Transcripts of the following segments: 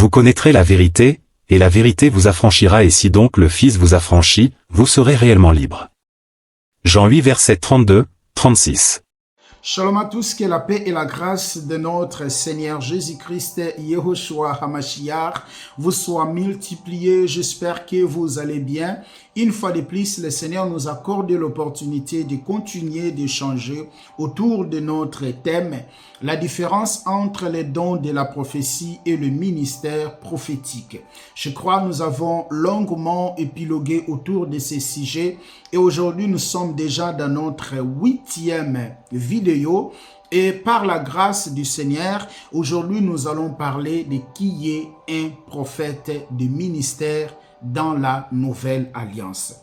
Vous connaîtrez la vérité, et la vérité vous affranchira, et si donc le Fils vous affranchit, vous serez réellement libre. Jean 8 verset 32, 36. Shalom à tous, que la paix et la grâce de notre Seigneur Jésus-Christ, Yehoshua HaMashiach, vous soient multipliés. J'espère que vous allez bien. Une fois de plus, le Seigneur nous accorde l'opportunité de continuer d'échanger autour de notre thème, la différence entre les dons de la prophétie et le ministère prophétique. Je crois que nous avons longuement épilogué autour de ces sujets et aujourd'hui nous sommes déjà dans notre 8e vidéo et par la grâce du Seigneur, aujourd'hui nous allons parler de qui est un prophète de ministère dans la Nouvelle Alliance.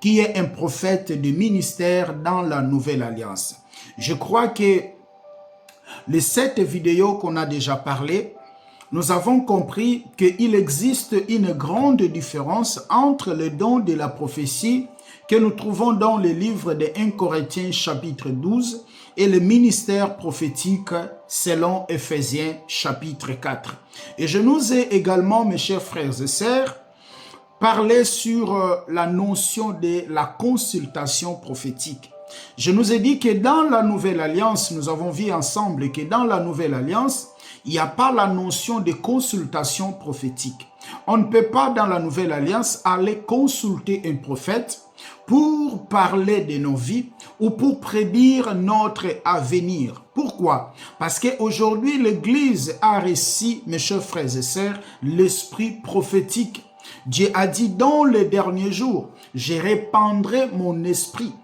Qui est un prophète de ministère dans la Nouvelle Alliance? Je crois que les 7 vidéos qu'on a déjà parlé, nous avons compris qu'il existe une grande différence entre le don de la prophétie que nous trouvons dans le livre de 1 Corinthiens chapitre 12 et le ministère prophétique selon Éphésiens chapitre 4. Et je nous ai également, mes chers frères et sœurs, parlé sur la notion de la consultation prophétique. Je nous ai dit que dans la Nouvelle Alliance, nous avons vu ensemble que dans la Nouvelle Alliance, il n'y a pas la notion de consultation prophétique. On ne peut pas dans la Nouvelle Alliance aller consulter un prophète pour parler de nos vies ou pour prédire notre avenir. Pourquoi? Parce qu'aujourd'hui, l'Église a reçu, mes chers frères et sœurs, l'esprit prophétique. Dieu a dit dans les derniers jours, je répandrai mon esprit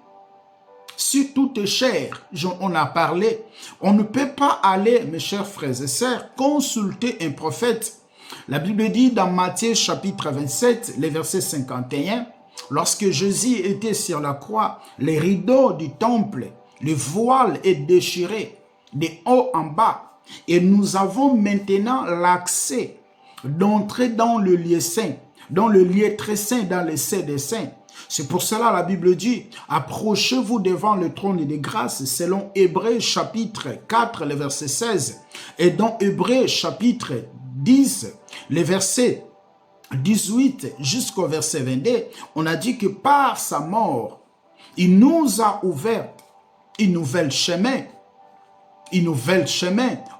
sur toute chair. On a parlé. On ne peut pas aller, mes chers frères et sœurs, consulter un prophète. La Bible dit dans Matthieu chapitre 27, le verset 51, lorsque Jésus était sur la croix, les rideaux du temple, le voile est déchiré de haut en bas. Et nous avons maintenant l'accès d'entrer dans le lieu saint, dans le lieu très saint, dans le Saint des Saints. C'est pour cela la Bible dit, approchez-vous devant le trône de grâce selon Hébreux chapitre 4, le verset 16. Et dans Hébreux chapitre 10, le verset 18 jusqu'au verset 22, on a dit que par sa mort, il nous a ouvert une nouvelle chemin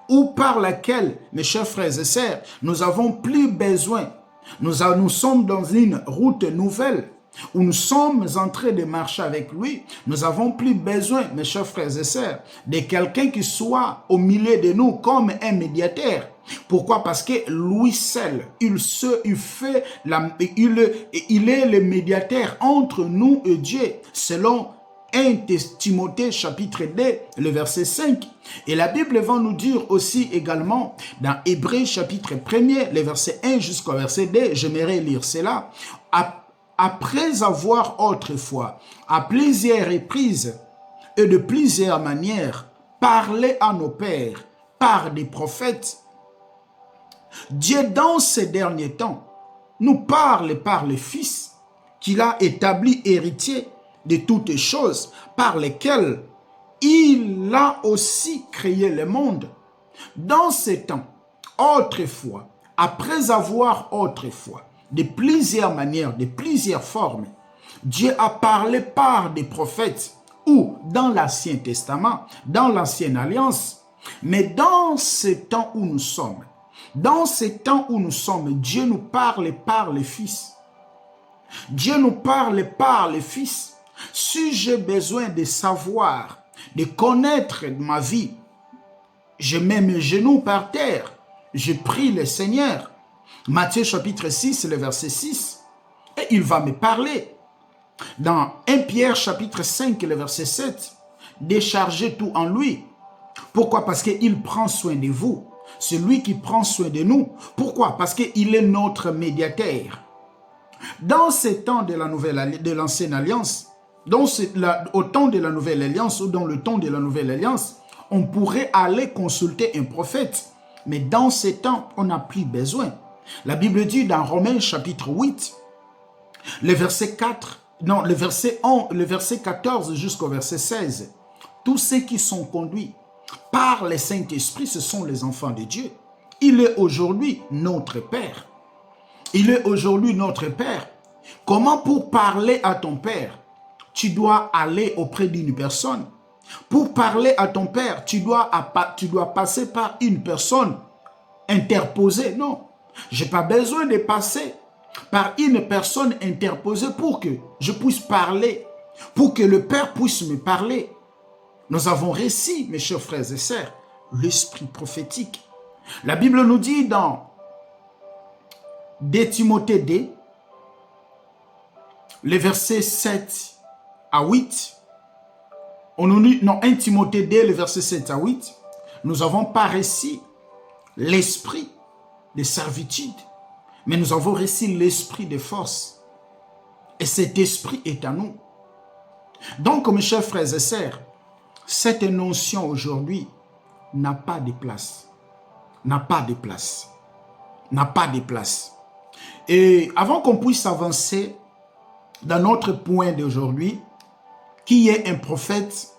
ou par laquelle, mes chers frères et sœurs, nous n'avons plus besoin. Nous sommes dans une route nouvelle où nous sommes en train de marcher avec lui. Nous n'avons plus besoin, mes chers frères et sœurs, de quelqu'un qui soit au milieu de nous comme un médiateur. Pourquoi? Parce que lui seul, il est le médiateur entre nous et Dieu, selon 1 Timothée chapitre 2, le verset 5. Et la Bible va nous dire aussi également, dans Hébreux chapitre 1er, le verset 1 jusqu'au verset 2, j'aimerais lire cela. Après avoir autrefois, à plusieurs reprises et de plusieurs manières, parlé à nos pères par des prophètes, Dieu dans ces derniers temps nous parle par le Fils qu'il a établi héritier de toutes choses par lesquelles il a aussi créé le monde. Dans ces temps, autrefois, après avoir autrefois, de plusieurs manières, de plusieurs formes, Dieu a parlé par des prophètes ou dans l'Ancien Testament, dans l'Ancienne Alliance. Mais dans ces temps où nous sommes, Dieu nous parle par le Fils. Dieu nous parle par le Fils. Si j'ai besoin de savoir, de connaître ma vie, je mets mes genoux par terre, je prie le Seigneur. Matthieu chapitre 6, le verset 6, et il va me parler. Dans 1 Pierre chapitre 5, le verset 7, déchargez tout en lui. Pourquoi? Parce qu'il prend soin de vous. C'est lui qui prend soin de nous. Pourquoi? Parce qu'il est notre médiateur. Dans ces temps de l'Ancienne Alliance, au temps de la Nouvelle Alliance ou dans le temps de la Nouvelle Alliance, on pourrait aller consulter un prophète. Mais dans ces temps, on n'a plus besoin. La Bible dit dans Romains chapitre 8, le verset 14 jusqu'au verset 16, tous ceux qui sont conduits par le Saint-Esprit, ce sont les enfants de Dieu. il est aujourd'hui notre Père. Il est aujourd'hui notre Père. Comment pour parler à ton Père, tu dois aller auprès d'une personne? Pour parler à ton Père, tu dois passer par une personne interposée. Non, je n'ai pas besoin de passer par une personne interposée pour que je puisse parler, pour que le Père puisse me parler. Nous avons reçu, mes chers frères et sœurs, l'esprit prophétique. La Bible nous dit dans 2 Timothée 2, les versets 7 à 8, on nous dit, non, 1 Timothée 2, les versets 7 à 8, nous n'avons pas reçu l'esprit de servitude, mais nous avons reçu l'esprit de force. Et cet esprit est à nous. Donc, mes chers frères et sœurs, cette notion aujourd'hui n'a pas de place. N'a pas de place. N'a pas de place. Et avant qu'on puisse avancer dans notre point d'aujourd'hui, qui est un prophète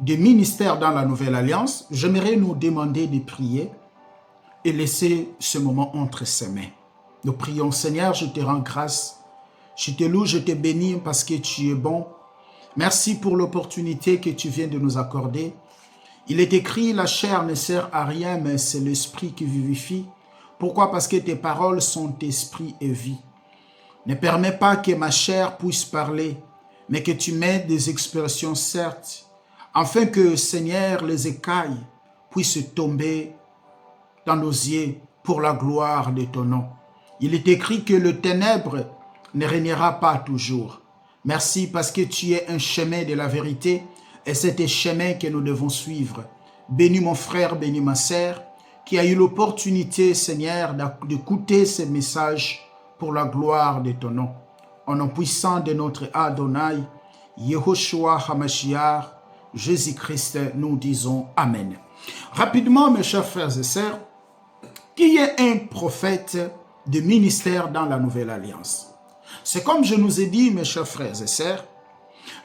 de ministère dans la Nouvelle Alliance, j'aimerais nous demander de prier et laisser ce moment entre ses mains. Nous prions, Seigneur, je te rends grâce, je te loue, je te bénis parce que tu es bon. Merci pour l'opportunité que tu viens de nous accorder. Il est écrit, la chair ne sert à rien, mais c'est l'esprit qui vivifie. Pourquoi? Parce que tes paroles sont esprit et vie. Ne permets pas que ma chair puisse parler, mais que tu m'aides des expressions certes, afin que, Seigneur, les écailles puissent tomber dans nos yeux pour la gloire de ton nom. Il est écrit que le ténèbre ne régnera pas toujours. Merci parce que tu es un chemin de la vérité et c'est un chemin que nous devons suivre. Bénis mon frère, bénis ma sœur, qui a eu l'opportunité, Seigneur, d'écouter ces messages pour la gloire de ton nom. Au nom puissant de notre Adonai, Yehoshua HaMashiach, Jésus-Christ, nous disons Amen. Rapidement, mes chers frères et sœurs, qui est un prophète de ministère dans la Nouvelle Alliance? C'est comme je nous ai dit, mes chers frères et sœurs,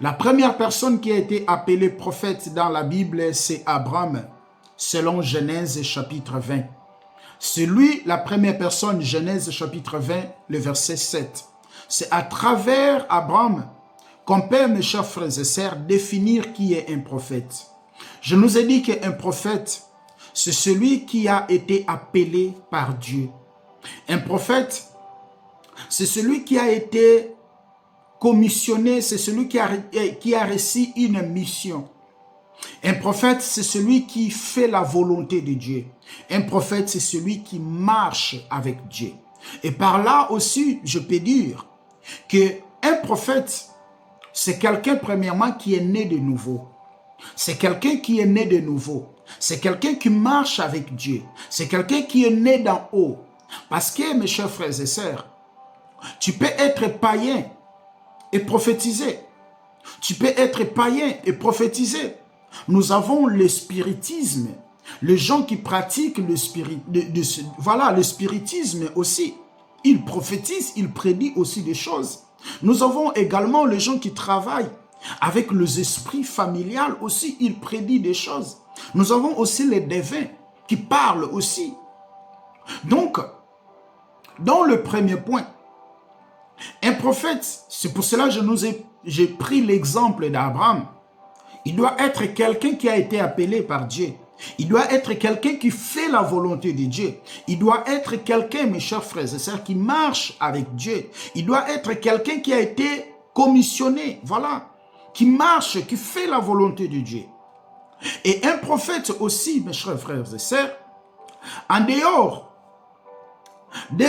la première personne qui a été appelée prophète dans la Bible, c'est Abraham, selon Genèse chapitre 20. C'est lui, la première personne, Genèse chapitre 20, le verset 7. C'est à travers Abraham qu'on peut, mes chers frères et sœurs, définir qui est un prophète. Je nous ai dit qu'un prophète, c'est celui qui a été appelé par Dieu. Un prophète, c'est celui qui a été commissionné, c'est celui qui a reçu une mission. Un prophète, c'est celui qui fait la volonté de Dieu. Un prophète, c'est celui qui marche avec Dieu. Et par là aussi, je peux dire qu'un prophète, c'est quelqu'un premièrement qui est né de nouveau. C'est quelqu'un qui est né de nouveau. C'est quelqu'un qui marche avec Dieu. C'est quelqu'un qui est né d'en haut. Parce que, mes chers frères et sœurs, tu peux être païen et prophétiser. Tu peux être païen et prophétiser. Nous avons le spiritisme. Les gens qui pratiquent le spiritisme aussi. Ils prophétisent, ils prédisent aussi des choses. Nous avons également les gens qui travaillent avec les esprits familiales aussi. Ils prédisent des choses. Nous avons aussi les devins qui parlent aussi. Donc, dans le premier point, un prophète, c'est pour cela que j'ai pris l'exemple d'Abraham. Il doit être quelqu'un qui a été appelé par Dieu. Il doit être quelqu'un qui fait la volonté de Dieu. Il doit être quelqu'un, mes chers frères et sœurs, qui marche avec Dieu. Il doit être quelqu'un qui a été commissionné, voilà, qui marche, qui fait la volonté de Dieu. Et un prophète aussi, mes chers frères et sœurs, en dehors de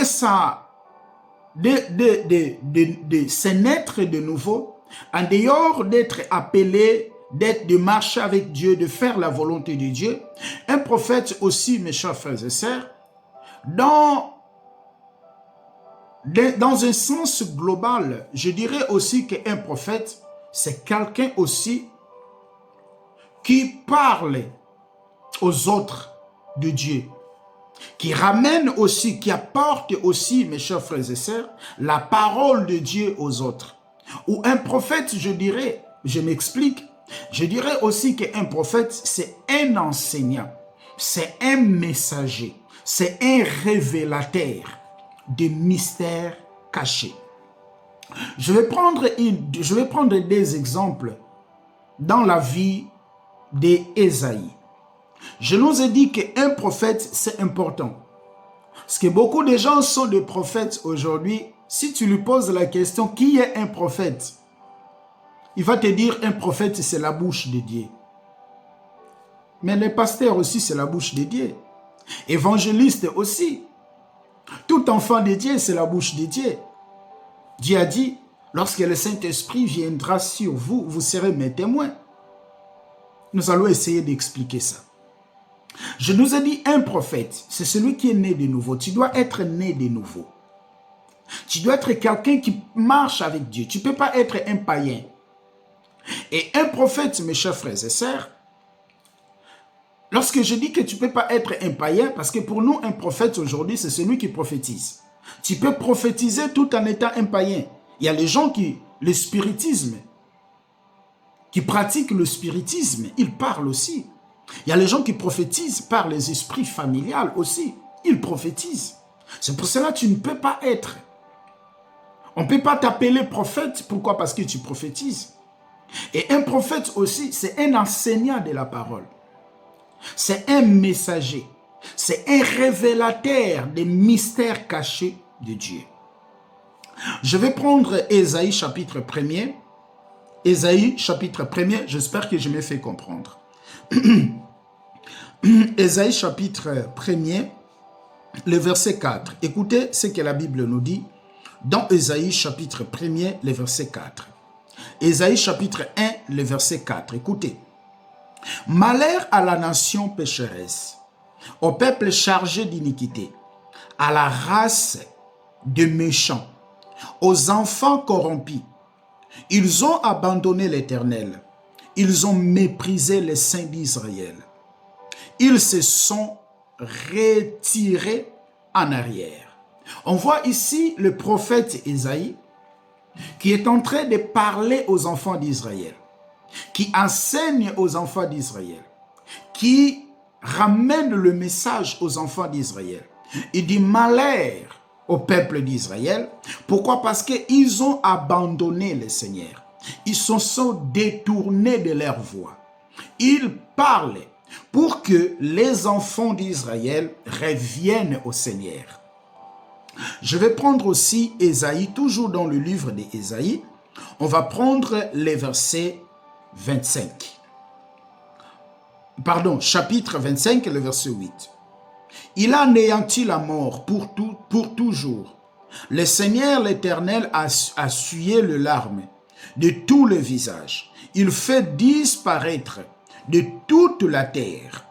se naître de nouveau, en dehors d'être appelé, de marcher avec Dieu, de faire la volonté de Dieu, un prophète aussi, mes chers frères et sœurs, dans un sens global, je dirais aussi qu'un prophète, c'est quelqu'un aussi qui parle aux autres de Dieu, qui ramène aussi, qui apporte aussi, mes chers frères et sœurs, la parole de Dieu aux autres. Ou un prophète, je dirais, je m'explique, je dirais aussi qu'un prophète, c'est un enseignant, c'est un messager, C'est un révélateur des mystères cachés. Je vais prendre des exemples dans la vie d'Ésaïe. Je nous ai dit qu'un prophète, c'est important. Parce que beaucoup de gens sont des prophètes aujourd'hui. Si tu lui poses la question, qui est un prophète? Il va te dire, un prophète, c'est la bouche de Dieu. Mais les pasteurs aussi, c'est la bouche de Dieu. Évangéliste aussi. Tout enfant de Dieu, c'est la bouche de Dieu. Dieu a dit, lorsque le Saint-Esprit viendra sur vous, vous serez mes témoins. Nous allons essayer d'expliquer ça. Je nous ai dit, un prophète, c'est celui qui est né de nouveau. Tu dois être né de nouveau. Tu dois être quelqu'un qui marche avec Dieu. Tu ne peux pas être un païen. Et un prophète, mes chers frères et sœurs, lorsque je dis que tu ne peux pas être un païen, parce que pour nous, un prophète aujourd'hui, c'est celui qui prophétise. Tu peux prophétiser tout en étant un païen. Il y a les gens le spiritisme, qui pratiquent le spiritisme, ils parlent aussi. Il y a les gens qui prophétisent par les esprits familiales aussi. Ils prophétisent. C'est pour cela que tu ne peux pas être. On ne peut pas t'appeler prophète. Pourquoi? Parce que tu prophétises. Et un prophète aussi, c'est un enseignant de la parole. C'est un messager. C'est un révélateur des mystères cachés de Dieu. Je vais prendre Ésaïe chapitre 1er. Ésaïe chapitre 1er, j'espère que je me fais comprendre. Ésaïe chapitre 1er, le verset 4. Écoutez ce que la Bible nous dit dans Ésaïe chapitre 1er, le verset 4. Ésaïe chapitre 1, le verset 4. Écoutez. Malheur à la nation pécheresse, au peuple chargé d'iniquité, à la race de méchants, aux enfants corrompus. Ils ont abandonné l'Éternel. Ils ont méprisé les saints d'Israël. Ils se sont retirés en arrière. On voit ici le prophète Ésaïe qui est en train de parler aux enfants d'Israël, qui enseigne aux enfants d'Israël, qui ramène le message aux enfants d'Israël. Il dit malheur au peuple d'Israël. Pourquoi? Parce qu'ils ont abandonné le Seigneur. Ils se sont détournés de leur voie. Ils parlent pour que les enfants d'Israël reviennent au Seigneur. Je vais prendre aussi Ésaïe, toujours dans le livre d'Ésaïe. On va prendre les versets 25. Pardon, chapitre 25, le verset 8. Il a anéanti la mort pour toujours. Le Seigneur l'Éternel a essuyé les larmes de tous les visages. Il fait disparaître de toute la terre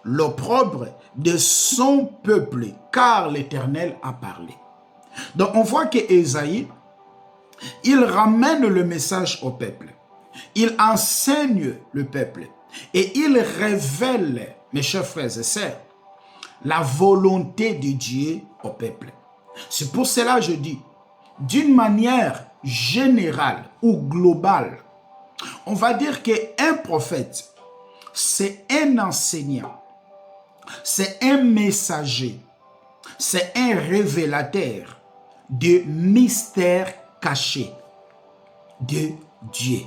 l'opprobre de son peuple, car l'Éternel a parlé. Donc on voit que Ésaïe, il ramène le message au peuple. Il enseigne le peuple. Et il révèle, mes chers frères et sœurs, la volonté de Dieu au peuple. C'est pour cela que je dis, d'une manière générale ou globale, on va dire qu'un prophète, c'est un enseignant, c'est un messager, c'est un révélateur de mystères cachés de Dieu,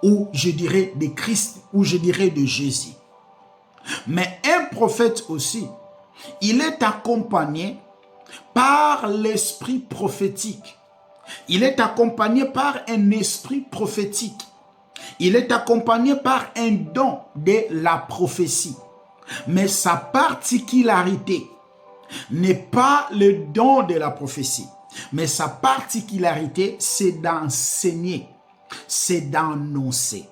ou je dirais de Christ, ou je dirais de Jésus. Mais un prophète aussi, il est accompagné par l'esprit prophétique. Il est accompagné par un esprit prophétique. Il est accompagné par un don de la prophétie. Mais sa particularité n'est pas le don de la prophétie. Mais sa particularité, c'est d'enseigner, c'est d'annoncer.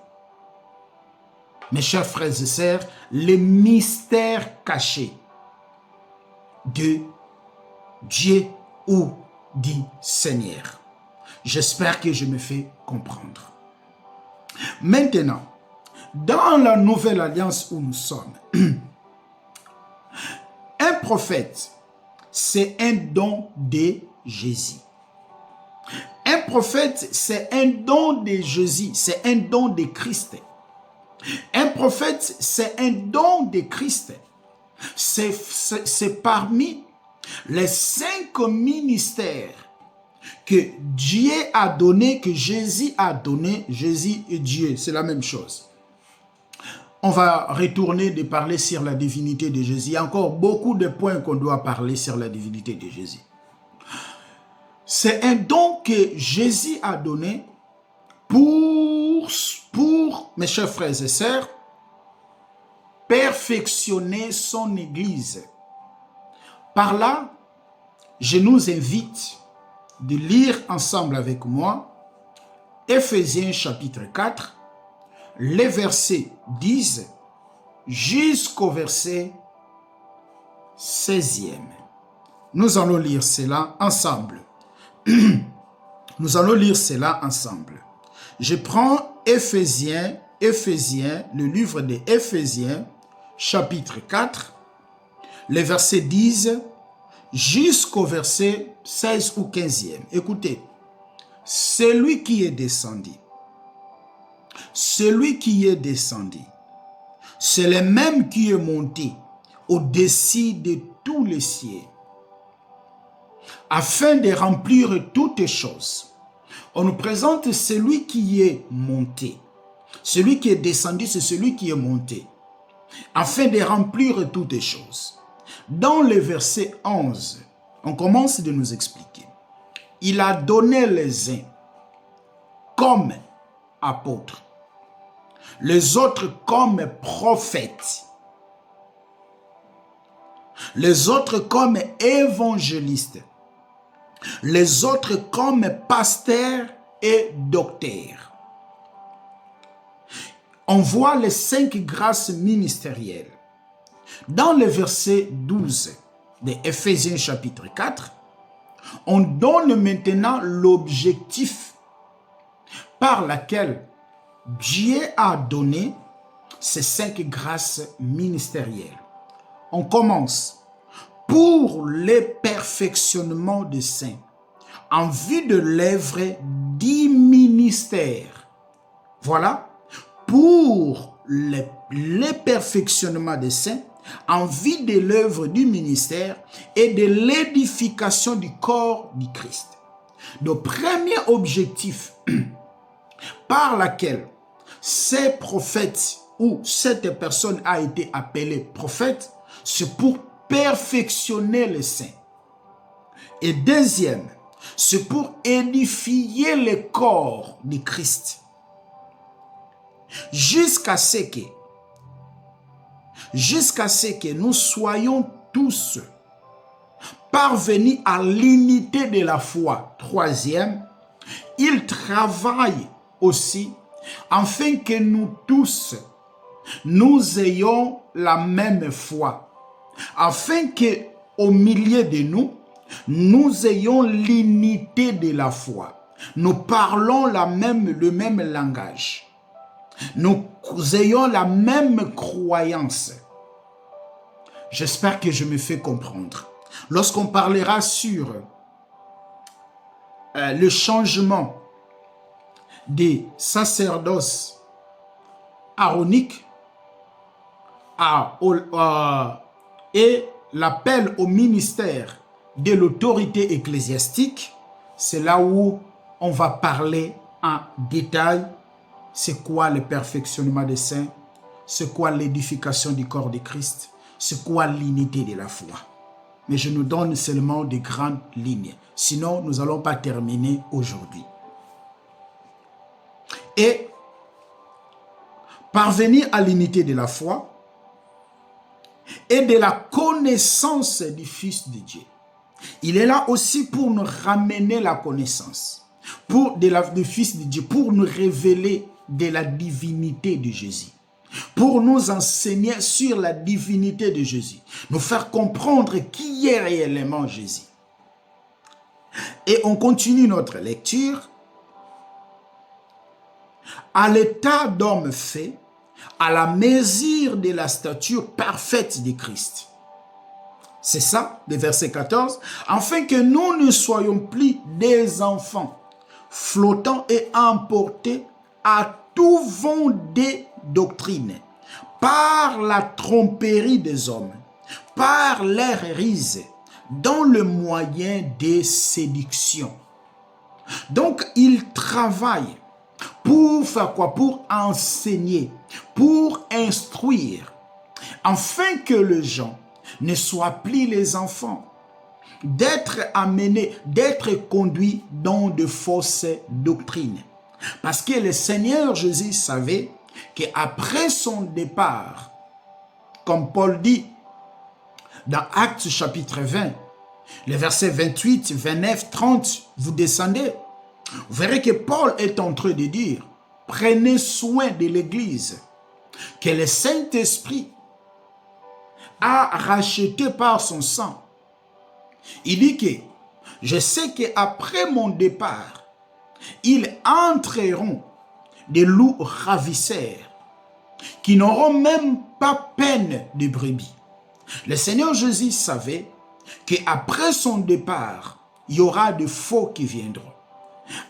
Mes chers frères et sœurs, les mystères cachés de Dieu ou du Seigneur. J'espère que je me fais comprendre. Maintenant, dans la nouvelle alliance où nous sommes, un prophète, c'est un don de Jésus. Un prophète, c'est un don de Jésus, c'est un don de Christ. Un prophète, c'est un don de Christ. C'est parmi les 5 ministères que Dieu a donné, que Jésus a donné. Jésus et Dieu, c'est la même chose. On va retourner de parler sur la divinité de Jésus. Il y a encore beaucoup de points qu'on doit parler sur la divinité de Jésus. C'est un don que Jésus a donné pour mes chers frères et sœurs, perfectionner son Église. Par là, je nous invite de lire ensemble avec moi Éphésiens chapitre 4, les versets 10 jusqu'au verset 16e. Nous allons lire cela ensemble. Nous allons lire cela ensemble. Je prends Éphésiens, le livre des Éphésiens, chapitre 4, les versets 10 jusqu'au verset 16 ou 15e. Écoutez, celui qui est descendu, c'est le même qui est monté au-dessus de tous les cieux, afin de remplir toutes choses. On nous présente celui qui est monté. Celui qui est descendu, c'est celui qui est monté, afin de remplir toutes les choses. Dans le verset 11, on commence de nous expliquer. Il a donné les uns comme apôtres, les autres comme prophètes, les autres comme évangélistes, les autres comme pasteurs et docteurs. On voit les 5 grâces ministérielles. Dans le verset 12 de Éphésiens chapitre 4, on donne maintenant l'objectif par lequel Dieu a donné ces 5 grâces ministérielles. On commence pour le perfectionnement des saints, en vue de l'œuvre du ministère. Voilà, pour le perfectionnement des saints, en vue de l'œuvre du ministère et de l'édification du corps du Christ. Le premier objectif par lequel ces prophètes ou cette personne a été appelée prophète, c'est pour perfectionner les saints. Et deuxième, c'est pour édifier le corps du Christ. Jusqu'à ce que nous soyons tous parvenus à l'unité de la foi. Troisième, il travaille aussi afin que nous tous, nous ayons la même foi. Afin que au milieu de nous, nous ayons l'unité de la foi. Nous parlons le même langage. Nous ayons la même croyance. J'espère que je me fais comprendre. Lorsqu'on parlera sur le changement des sacerdoces aaroniques et l'appel au ministère de l'autorité ecclésiastique, c'est là où on va parler en détail c'est quoi le perfectionnement des saints, c'est quoi l'édification du corps de Christ, c'est quoi l'unité de la foi. Mais je nous donne seulement des grandes lignes, sinon nous n'allons pas terminer aujourd'hui. Et parvenir à l'unité de la foi et de la connaissance du Fils de Dieu. Il est là aussi pour nous ramener la connaissance du Fils de Dieu, pour nous révéler de la divinité de Jésus, pour nous enseigner sur la divinité de Jésus, nous faire comprendre qui est réellement Jésus. Et on continue notre lecture. À l'état d'homme fait, à la mesure de la stature parfaite de Christ. C'est ça, le verset 14. Afin que nous ne soyons plus des enfants, flottants et emportés à tout vent de doctrine, par la tromperie des hommes, par leur ruse, dans le moyen des séductions. Donc, ils travaillent pour faire quoi? Pour enseigner, pour instruire, afin que les gens ne soient plus les enfants, d'être amenés, d'être conduits dans de fausses doctrines. Parce que le Seigneur Jésus savait qu'après son départ, comme Paul dit dans Actes chapitre 20, les versets 28, 29, 30, vous descendez, vous verrez que Paul est en train de dire, prenez soin de l'Église, que le Saint-Esprit a racheté par son sang. Il dit que je sais qu'après mon départ, ils entreront des loups ravisseurs qui n'auront même pas peine de brebis. Le Seigneur Jésus savait qu'après son départ, il y aura de faux qui viendront.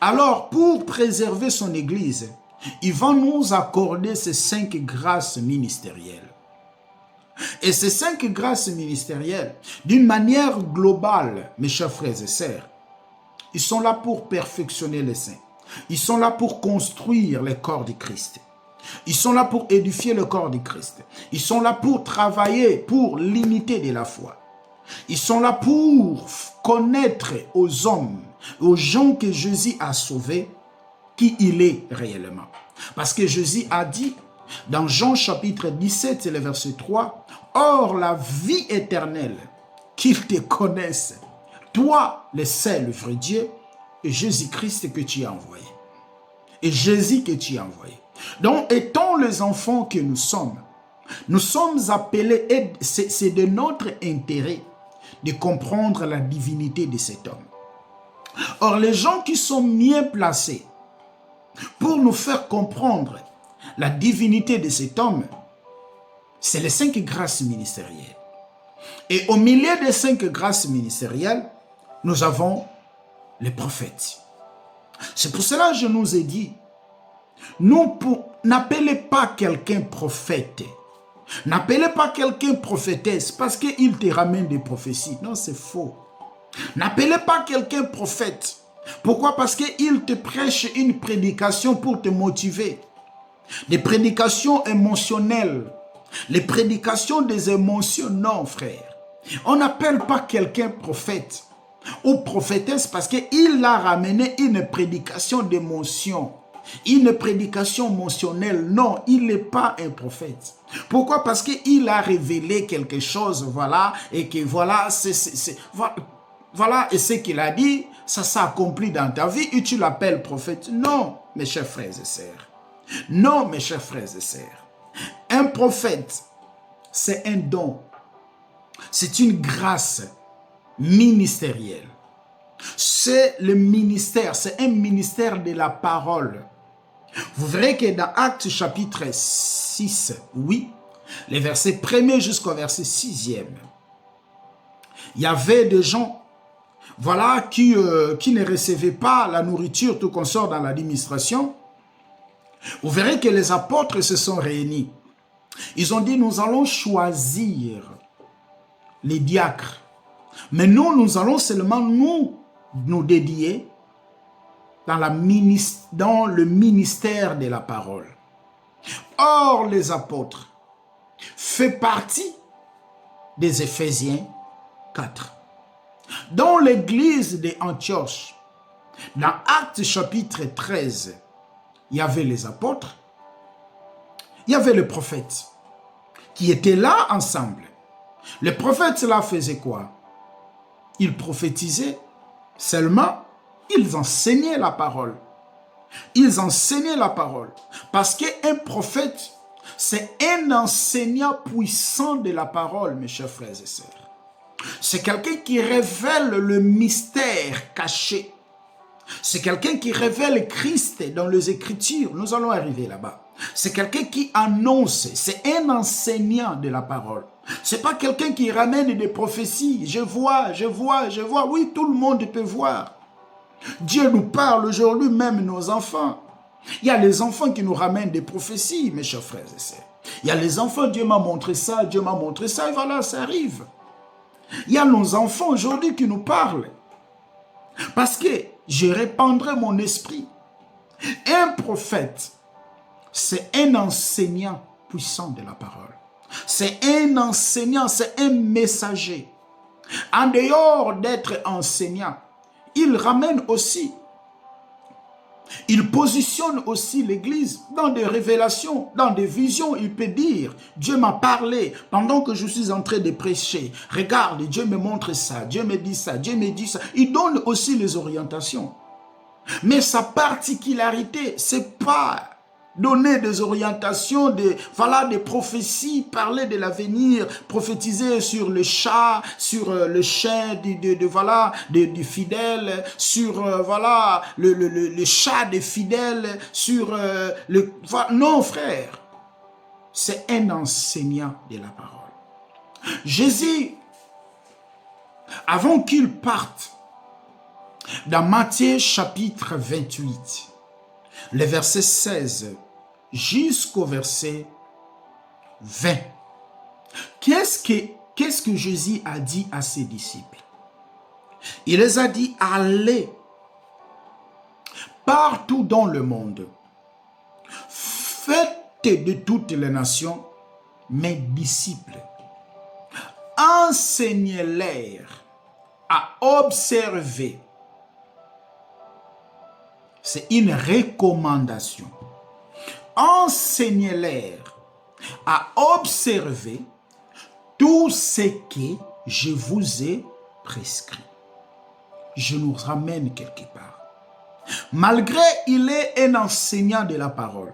Alors, pour préserver son Église, il va nous accorder ces 5 grâces ministérielles. Et ces 5 grâces ministérielles, d'une manière globale, mes chers frères et sœurs, ils sont là pour perfectionner les saints. Ils sont là pour construire le corps de Christ. Ils sont là pour édifier le corps de Christ. Ils sont là pour travailler pour l'unité de la foi. Ils sont là pour connaître aux hommes, aux gens que Jésus a sauvés, qui il est réellement. Parce que Jésus a dit, dans Jean chapitre 17, le verset 3, « Or la vie éternelle, qu'ils te connaissent, toi, le seul vrai Dieu, et Jésus-Christ que tu as envoyé. » Et Jésus que tu as envoyé. Donc, étant les enfants que nous sommes appelés, et c'est de notre intérêt de comprendre la divinité de cet homme. Or, les gens qui sont mieux placés pour nous faire comprendre la divinité de cet homme, c'est les 5 grâces ministérielles. Et au milieu des 5 grâces ministérielles, nous avons les prophètes. C'est pour cela que je nous ai dit, n'appelez pas quelqu'un prophète. N'appelez pas quelqu'un prophétesse parce qu'il te ramène des prophéties. Non, c'est faux. N'appelez pas quelqu'un prophète. Pourquoi? Parce qu'il te prêche une prédication pour te motiver. Des prédications émotionnelles. Les prédications des émotions, non, frère. On n'appelle pas quelqu'un prophète ou prophétesse parce qu'il a ramené une prédication d'émotion. Une prédication émotionnelle, non, il n'est pas un prophète. Pourquoi? Parce qu'il a révélé quelque chose, voilà, et que voilà, voilà, et ce qu'il a dit, ça s'accomplit dans ta vie, et tu l'appelles prophète. Non, mes chers frères et sœurs. Non, mes chers frères et sœurs. Un prophète, c'est un don. C'est une grâce ministérielle. C'est le ministère, c'est un ministère de la parole. Vous verrez que dans Actes chapitre 6, oui, les versets 1er jusqu'au verset 6e, il y avait des gens, voilà, qui ne recevaient pas la nourriture tout qu'on sort dans l'administration. Vous verrez que les apôtres se sont réunis. Ils ont dit, nous allons choisir les diacres. Mais nous allons seulement nous dédier dans le ministère de la parole. Or, les apôtres font partie des Éphésiens 4. Dans l'église d'Antioche, dans Actes chapitre 13, il y avait les apôtres, il y avait les prophètes qui étaient là ensemble. Les prophètes là faisaient quoi? Ils prophétisaient seulement. Ils enseignaient la parole. Ils enseignaient la parole. Parce qu'un prophète, c'est un enseignant puissant de la parole, mes chers frères et sœurs. C'est quelqu'un qui révèle le mystère caché. C'est quelqu'un qui révèle Christ dans les Écritures. Nous allons arriver là-bas. C'est quelqu'un qui annonce. C'est un enseignant de la parole. C'est pas quelqu'un qui ramène des prophéties. Je vois. Oui, tout le monde peut voir. Dieu nous parle aujourd'hui, même nos enfants. Il y a les enfants qui nous ramènent des prophéties, mes chers frères et sœurs. Il y a les enfants, Dieu m'a montré ça, Dieu m'a montré ça, et voilà, ça arrive. Il y a nos enfants aujourd'hui qui nous parlent. Parce que je répandrai mon esprit. Un prophète, c'est un enseignant puissant de la parole. C'est un enseignant, c'est un messager. En dehors d'être enseignant, il ramène aussi, il positionne aussi l'Église dans des révélations, dans des visions. Il peut dire, Dieu m'a parlé pendant que je suis en train de prêcher. Regarde, Dieu me montre ça, Dieu me dit ça, Dieu me dit ça. Il donne aussi les orientations. Mais sa particularité, c'est pas donner des orientations, des prophéties, parler de l'avenir, prophétiser sur le chat, sur le chien du fidèle, sur le chat des fidèles, sur non, frère, c'est un enseignant de la parole. Jésus, avant qu'il parte, dans Matthieu chapitre 28, le verset 16 jusqu'au verset 20. Qu'est-ce que Jésus a dit à ses disciples? Il les a dit, allez partout dans le monde, faites de toutes les nations mes disciples, enseignez-les à observer. C'est une recommandation. Enseignez-les à observer tout ce que je vous ai prescrit. Je nous ramène quelque part. Malgré il est un enseignant de la parole,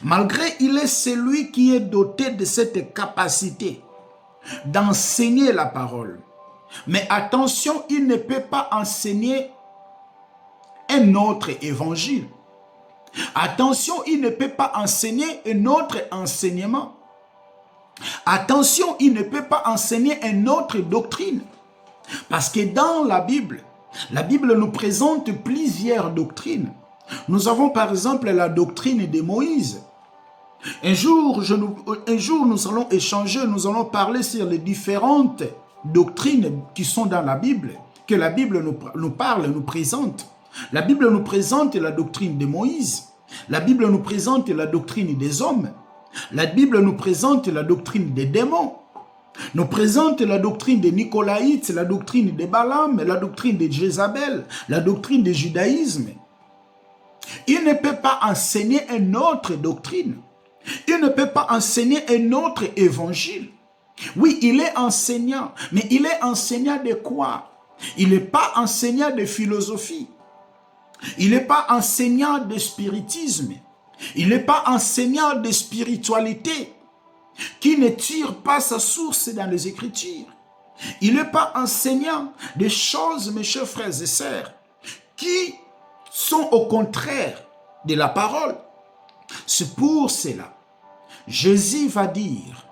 malgré il est celui qui est doté de cette capacité d'enseigner la parole, mais attention, il ne peut pas enseigner un autre évangile. Attention, il ne peut pas enseigner un autre enseignement. Attention, il ne peut pas enseigner une autre doctrine. Parce que dans la Bible nous présente plusieurs doctrines. Nous avons par exemple la doctrine de Moïse. Un jour, nous allons échanger, nous allons parler sur les différentes doctrines qui sont dans la Bible, que la Bible nous parle, nous présente. La Bible nous présente la doctrine de Moïse. La Bible nous présente la doctrine des hommes. La Bible nous présente la doctrine des démons. Nous présente la doctrine des Nicolaïtes, la doctrine de Balaam, la doctrine de Jézabel, la doctrine du judaïsme. Il ne peut pas enseigner une autre doctrine. Il ne peut pas enseigner un autre évangile. Oui, il est enseignant, mais il est enseignant de quoi? Il n'est pas enseignant de philosophie. Il n'est pas enseignant de spiritisme. Il n'est pas enseignant de spiritualité qui ne tire pas sa source dans les Écritures. Il n'est pas enseignant des choses, mes chers frères et sœurs, qui sont au contraire de la parole. C'est pour cela, Jésus va dire,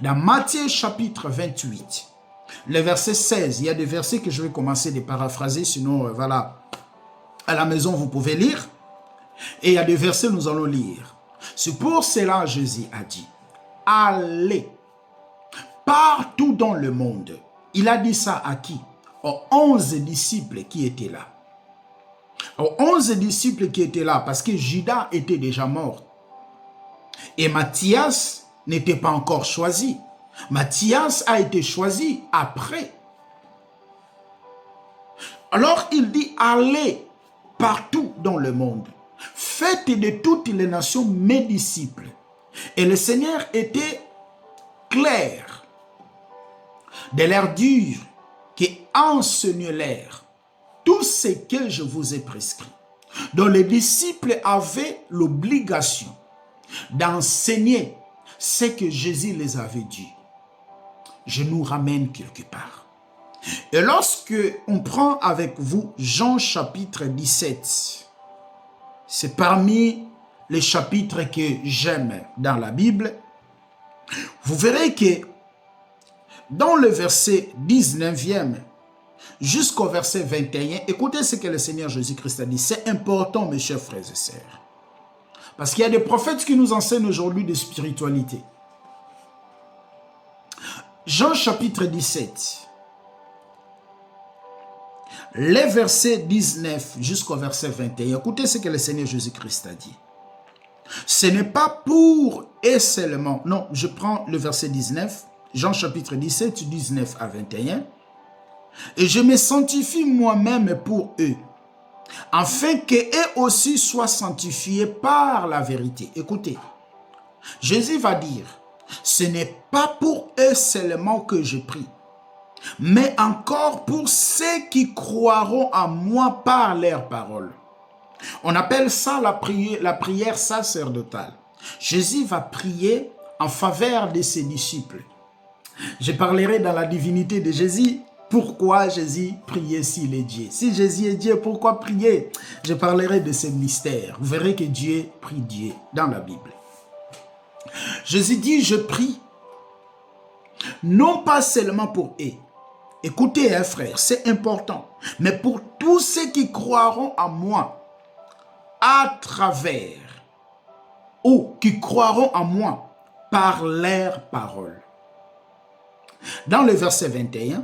dans Matthieu chapitre 28, le verset 16, il y a des versets que je vais commencer de paraphraser, sinon, voilà, à la maison, vous pouvez lire. Et il y a des versets, nous allons lire. C'est pour cela, Jésus a dit, allez partout dans le monde. Il a dit ça à qui? Aux 11 disciples qui étaient là. Aux 11 disciples qui étaient là, parce que Judas était déjà mort. Et Matthias n'était pas encore choisi. Matthias a été choisi après. Alors il dit, allez partout dans le monde. Faites de toutes les nations mes disciples. Et le Seigneur était clair de leur dire qu'enseignez-leur tout ce que je vous ai prescrit. Donc les disciples avaient l'obligation d'enseigner ce que Jésus les avait dit. Je nous ramène quelque part. Et lorsque on prend avec vous Jean chapitre 17, c'est parmi les chapitres que j'aime dans la Bible, vous verrez que dans le verset 19e jusqu'au verset 21, écoutez ce que le Seigneur Jésus-Christ a dit. C'est important, mes chers frères et sœurs. Parce qu'il y a des prophètes qui nous enseignent aujourd'hui de spiritualité. Jean chapitre 17, les versets 19 jusqu'au verset 21. Écoutez ce que le Seigneur Jésus-Christ a dit. Ce n'est pas pour et seulement. Non, je prends le verset 19, Jean chapitre 17, 19 à 21. Et je me sanctifie moi-même pour eux, afin qu'eux aussi soient sanctifiés par la vérité. Écoutez, Jésus va dire, ce n'est pas pour eux seulement que je prie, mais encore pour ceux qui croiront en moi par leurs paroles. On appelle ça la prière sacerdotale. Jésus va prier en faveur de ses disciples. Je parlerai dans la divinité de Jésus. Pourquoi Jésus priait s'il est Dieu? Si Jésus est Dieu, pourquoi prier? Je parlerai de ce mystère. Vous verrez que Dieu prie Dieu dans la Bible. Jésus dit, je prie, non pas seulement pour eux. Écoutez, hein, frère, c'est important. Mais pour tous ceux qui croiront en moi, à travers, ou qui croiront en moi par leurs paroles. Dans le verset 21,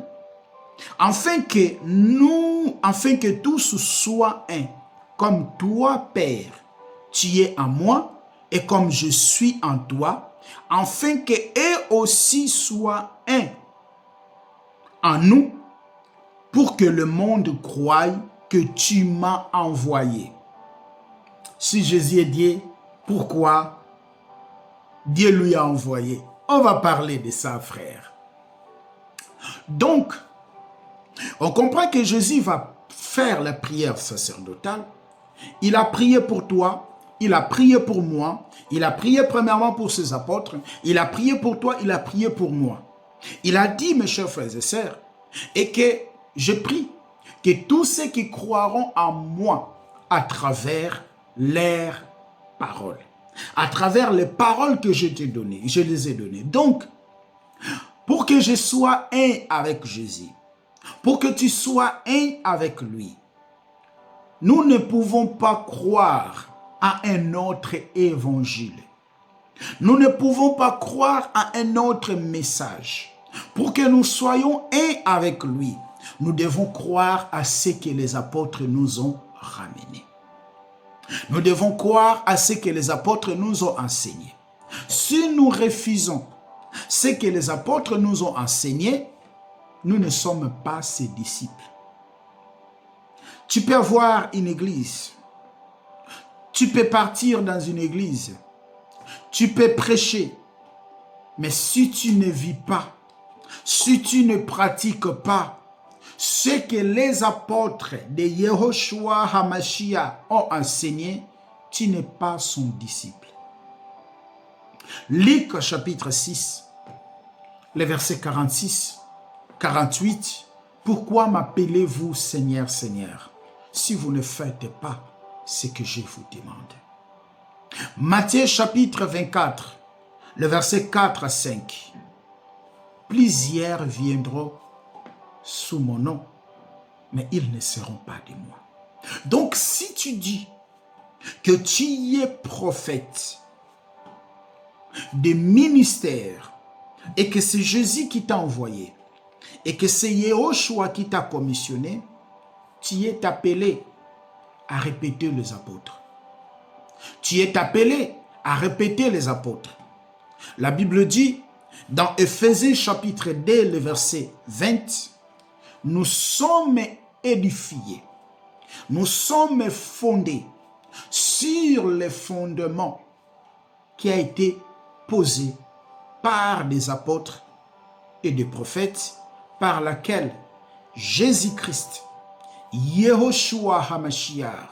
afin que tous soient un, comme toi, Père, tu es en moi, et comme je suis en toi, afin qu'eux aussi soient un en nous, pour que le monde croie que tu m'as envoyé. Si Jésus est Dieu, pourquoi Dieu lui a envoyé? On va parler de ça, frère. Donc, on comprend que Jésus va faire la prière sacerdotale. Il a prié pour toi, il a prié pour moi, il a prié premièrement pour ses apôtres, il a prié pour toi, il a prié pour moi. Il a dit, mes chers frères et sœurs, et que je prie que tous ceux qui croiront en moi à travers leurs paroles, à travers les paroles que je t'ai données, je les ai données. Donc, pour que je sois un avec Jésus, pour que tu sois un avec lui, nous ne pouvons pas croire à un autre évangile. Nous ne pouvons pas croire à un autre message. Pour que nous soyons un avec lui, nous devons croire à ce que les apôtres nous ont ramené. Nous devons croire à ce que les apôtres nous ont enseigné. Si nous refusons ce que les apôtres nous ont enseigné, nous ne sommes pas ses disciples. Tu peux avoir une église. Tu peux partir dans une église. Tu peux prêcher. Mais si tu ne vis pas, si tu ne pratiques pas ce que les apôtres de Yehoshua HaMashiach ont enseigné, tu n'es pas son disciple. Luc chapitre 6, les versets 46, 48. Pourquoi m'appelez-vous Seigneur, Seigneur, si vous ne faites pas ce que je vous demande? Matthieu chapitre 24, le verset 4 à 5. Plusieurs viendront sous mon nom, mais ils ne seront pas de moi. Donc, si tu dis que tu es prophète de ministère et que c'est Jésus qui t'a envoyé et que c'est Yehoshua qui t'a commissionné, tu es appelé à répéter les apôtres. Tu es appelé à répéter les apôtres. La Bible dit dans Éphésiens chapitre 2, le verset 20, nous sommes édifiés, nous sommes fondés sur les fondements qui a été posé par des apôtres et des prophètes, par laquelle Jésus-Christ, Yehoshua HaMashiach,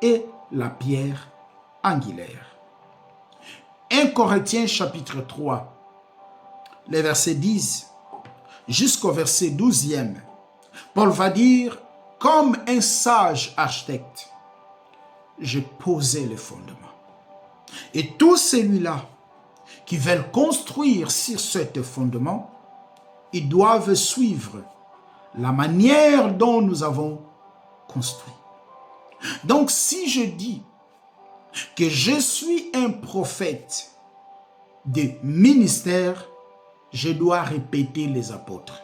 est la pierre angulaire. 1 Corinthiens chapitre 3, les versets 10 jusqu'au verset 12e, Paul va dire, comme un sage architecte, j'ai posé les fondements. Et tous celui-là qui veulent construire sur ce fondement, ils doivent suivre la manière dont nous avons construit. Donc, si je dis que je suis un prophète de ministère, je dois répéter les apôtres.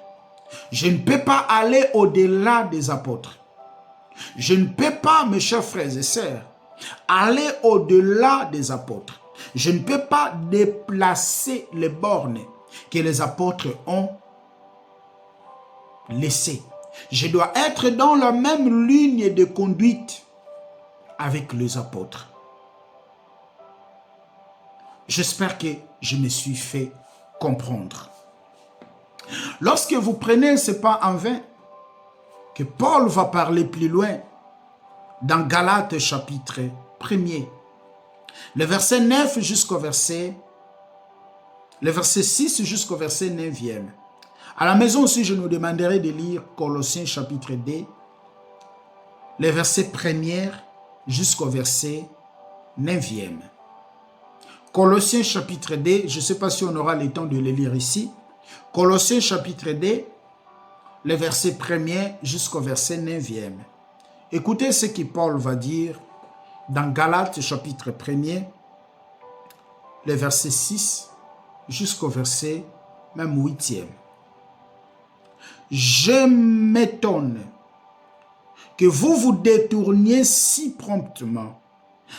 Je ne peux pas aller au-delà des apôtres. Je ne peux pas, mes chers frères et sœurs, aller au-delà des apôtres. Je ne peux pas déplacer les bornes que les apôtres ont laissées. Je dois être dans la même ligne de conduite avec les apôtres. J'espère que je me suis fait comprendre. Lorsque vous prenez, ce n'est pas en vain que Paul va parler plus loin dans Galates chapitre 1er. Le verset 9 jusqu'au verset, le verset 6 jusqu'au verset 9e. À la maison aussi, je nous demanderai de lire Colossiens chapitre 2, les versets 1er jusqu'au verset 9e. Colossiens chapitre 2, je ne sais pas si on aura le temps de le lire ici. Colossiens chapitre 2, le verset 1er jusqu'au verset 9e. Écoutez ce que Paul va dire dans Galates chapitre 1er, le verset 6 jusqu'au verset même 8e. Je m'étonne que vous vous détourniez si promptement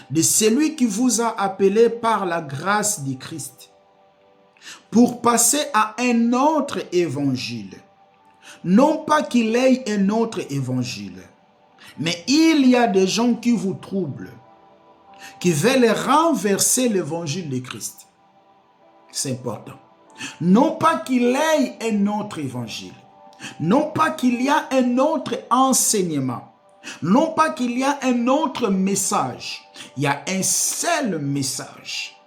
de celui qui vous a appelé par la grâce du Christ pour passer à un autre évangile. Non pas qu'il ait un autre évangile, mais il y a des gens qui vous troublent, qui veulent renverser l'évangile de Christ. C'est important. Non pas qu'il ait un autre évangile, non pas qu'il y a un autre enseignement, non pas qu'il y a un autre message. Il y a un seul message.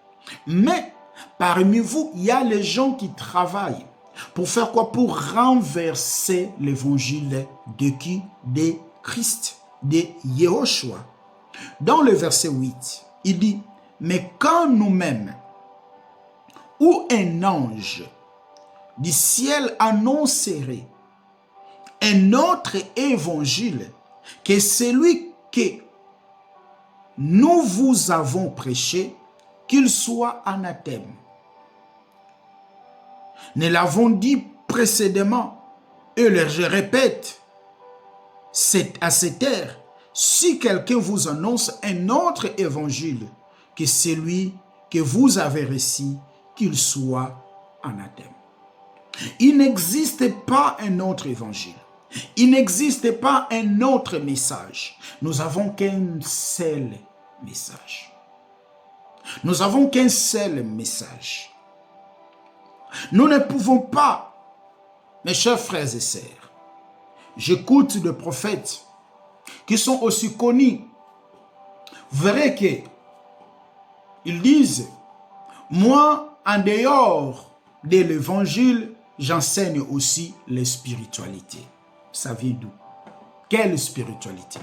Mais parmi vous, il y a les gens qui travaillent. Pour faire quoi? Pour renverser l'évangile de qui? De Christ, de Yehoshua. Dans le verset 8, il dit, mais quand nous-mêmes, ou un ange du ciel annoncerait un autre évangile que celui que nous vous avons prêché, qu'il soit anathème. Nous l'avons dit précédemment, et je répète, à cette heure, si quelqu'un vous annonce un autre évangile que celui que vous avez reçu, qu'il soit anathème. Il n'existe pas un autre évangile. Il n'existe pas un autre message. Nous n'avons qu'un seul message. Nous n'avons qu'un seul message. Nous ne pouvons pas, mes chers frères et sœurs, j'écoute des prophètes qui sont aussi connus. Vous verrez qu'ils disent, moi, en dehors de l'évangile, j'enseigne aussi les spiritualités. Ça vient d'où? Quelle spiritualité?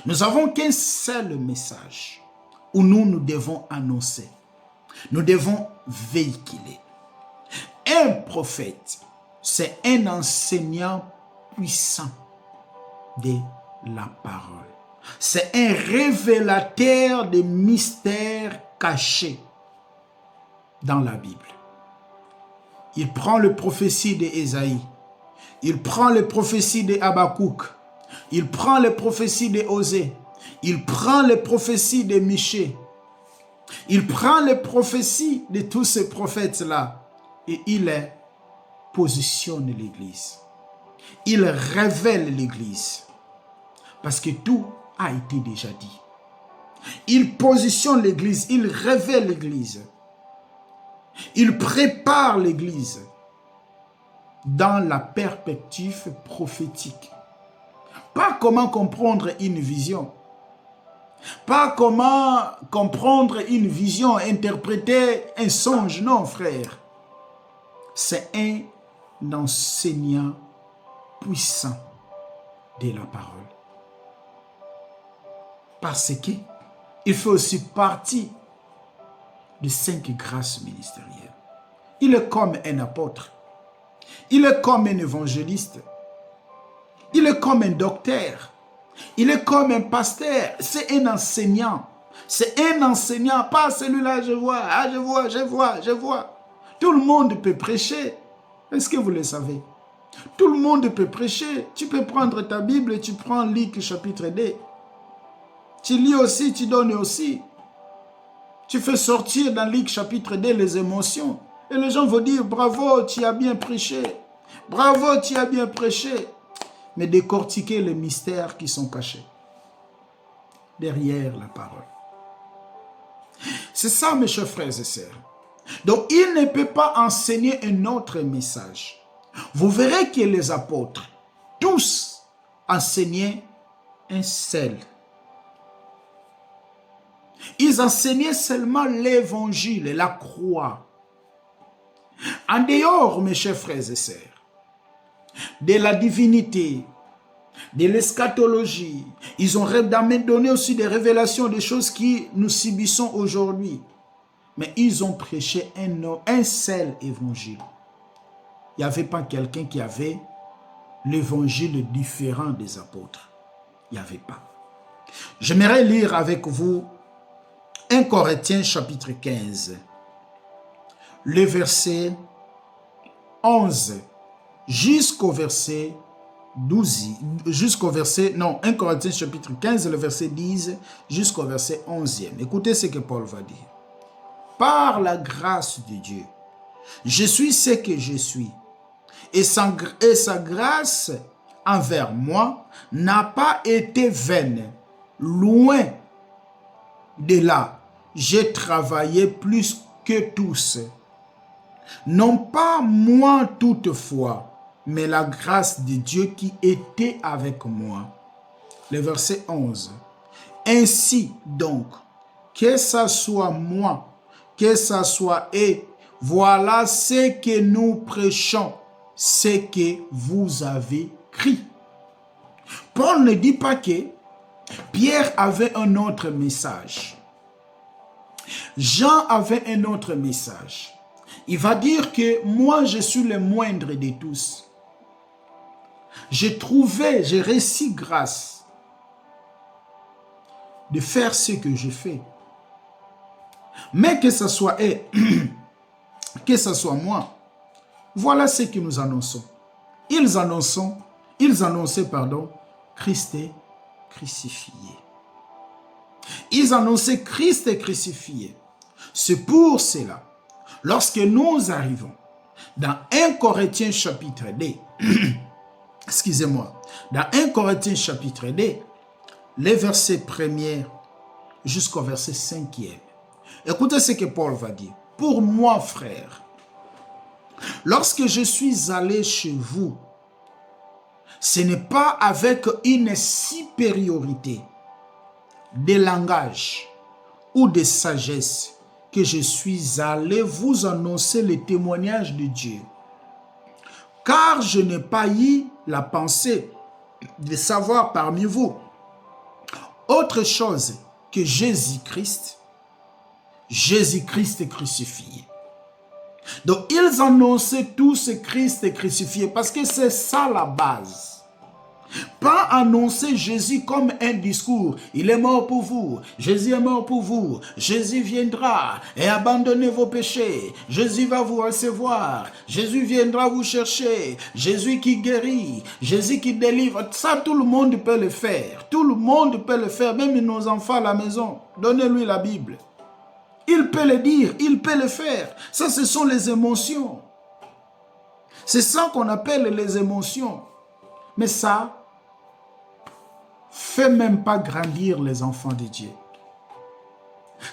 Nous n'avons qu'un seul message où nous devons annoncer. Nous devons véhiculer. Un prophète, c'est un enseignant puissant de la parole. C'est un révélateur des mystères cachés dans la Bible. Il prend les prophéties d'Ésaïe, il prend les prophéties d'Habakkuk, il prend les prophéties d'Osée, il prend les prophéties de Michée, il prend les prophéties de tous ces prophètes-là et il positionne l'Église. Il révèle l'Église parce que tout a été déjà dit. Il positionne l'Église, il révèle l'Église. Il prépare l'Église dans la perspective prophétique. Pas comment comprendre une vision. Pas comment comprendre une vision, interpréter un songe. Non, frère. C'est un enseignant puissant de la parole. Parce qu'il fait aussi partie de 5 grâces ministérielles. Il est comme un apôtre. Il est comme un évangéliste. Il est comme un docteur. Il est comme un pasteur. C'est un enseignant. C'est un enseignant. Pas celui-là, je vois. Ah, je vois. Tout le monde peut prêcher. Est-ce que vous le savez? Tout le monde peut prêcher. Tu peux prendre ta Bible et tu prends Luc chapitre 2. Tu lis aussi, tu donnes aussi. Tu fais sortir dans Luc chapitre 2 les émotions. Et les gens vont dire, bravo, tu as bien prêché. Bravo, tu as bien prêché. Mais décortiquer les mystères qui sont cachés derrière la parole. C'est ça, mes chers frères et sœurs. Donc, il ne peut pas enseigner un autre message. Vous verrez que les apôtres, tous, enseignaient un seul. Ils enseignaient seulement l'évangile, la croix. En dehors, mes chers frères et sœurs, de la divinité, de l'eschatologie, ils ont donné aussi des révélations des choses qui nous subissons aujourd'hui. Mais ils ont prêché un seul évangile. Il n'y avait pas quelqu'un qui avait l'évangile différent des apôtres. Il n'y avait pas. J'aimerais lire avec vous 1 Corinthiens chapitre 15, le verset 11 jusqu'au verset 12, jusqu'au verset, non, 1 Corinthiens chapitre 15, le verset 10 jusqu'au verset 11e. Écoutez ce que Paul va dire. Par la grâce de Dieu, je suis ce que je suis. Et sa grâce envers moi n'a pas été vaine. Loin de là, j'ai travaillé plus que tous. Non pas moi toutefois, mais la grâce de Dieu qui était avec moi. Le verset 11. Ainsi donc, que ça soit moi, que ça soit eux, voilà ce que nous prêchons, ce que vous avez cru. Paul ne dit pas que Pierre avait un autre message. Jean avait un autre message. Il va dire que moi, je suis le moindre de tous. J'ai reçu grâce de faire ce que je fais. Mais que ce soit eux, que ce soit moi, voilà ce que nous annonçons. Ils annonçaient, Christ est crucifié. Ils annonçaient Christ est crucifié. C'est pour cela, lorsque nous arrivons dans 1 Corinthiens chapitre 2, excusez-moi, dans 1 Corinthiens chapitre 2, les versets 1er jusqu'au verset 5e. Écoutez ce que Paul va dire. Pour moi, frère, lorsque je suis allé chez vous, ce n'est pas avec une supériorité de langage ou de sagesse que je suis allé vous annoncer le témoignage de Dieu. Car je n'ai pas eu la pensée de savoir parmi vous autre chose que Jésus-Christ crucifié. Donc, ils annonçaient tous Christ crucifié parce que c'est ça la base. Pas annoncer Jésus comme un discours. Il est mort pour vous. Jésus est mort pour vous. Jésus viendra et abandonnez vos péchés. Jésus va vous recevoir. Jésus viendra vous chercher. Jésus qui guérit. Jésus qui délivre. Ça, tout le monde peut le faire. Tout le monde peut le faire. Même nos enfants à la maison. Donnez-lui la Bible. Il peut le dire. Il peut le faire. Ça, ce sont les émotions. C'est ça qu'on appelle les émotions. Mais ça fait même pas grandir les enfants de Dieu.